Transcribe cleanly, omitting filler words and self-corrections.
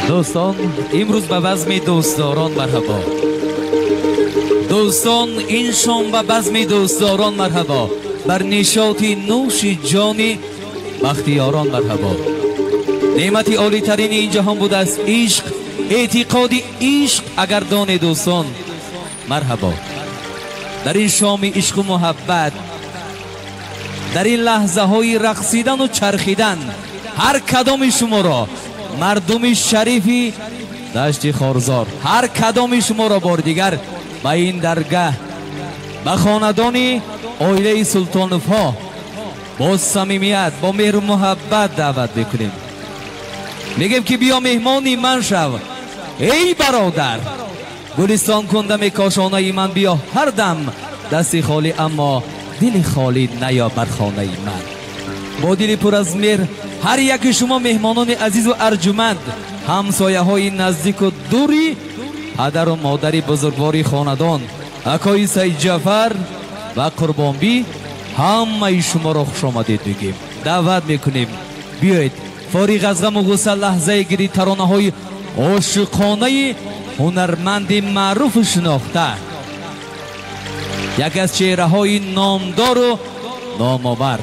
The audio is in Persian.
دوستان امروز به بزم دوستداران مرحبا. دوستان این شام به بزم دوستداران مرحبا. بر نشاط نوش جان بختیاران مرحبا. نعمت عالی ترین این جهان بوده است عشق، اعتقاد عشق اگر دان دوستان مرحبا. در این شام عشق و محبت، در این لحظه های رقصیدن و چرخیدن، هر کدام شما را مردم شریفی دشت خارزار، هر کدام شما را بار دیگر به این درگاه، به خاندان عائله سلطانوفا با صمیمیت، با مهر و محبت دعوت بکنیم. میگیم که بیا مهمانی من شو ای برادر، گلستان کندم کاشانه من بیا هر دم، دستی خالی اما دل خالی نیا بر خانه من. با دل پر از مهر هر یک شما مهمانان عزیز و ارجمند، همسایه های نزدیک و دوری، پدر و مادر بزرگواری خاندان، اکای سید جعفر و قربانبی، همه شما را خوش آمدید بگیم. دعوت میکنیم بیایید فارغ از غم و غصه لحظه گیری ترانه های عاشقانه هنرمند معروف شناخته، یک از چهره های نامدار و نامآور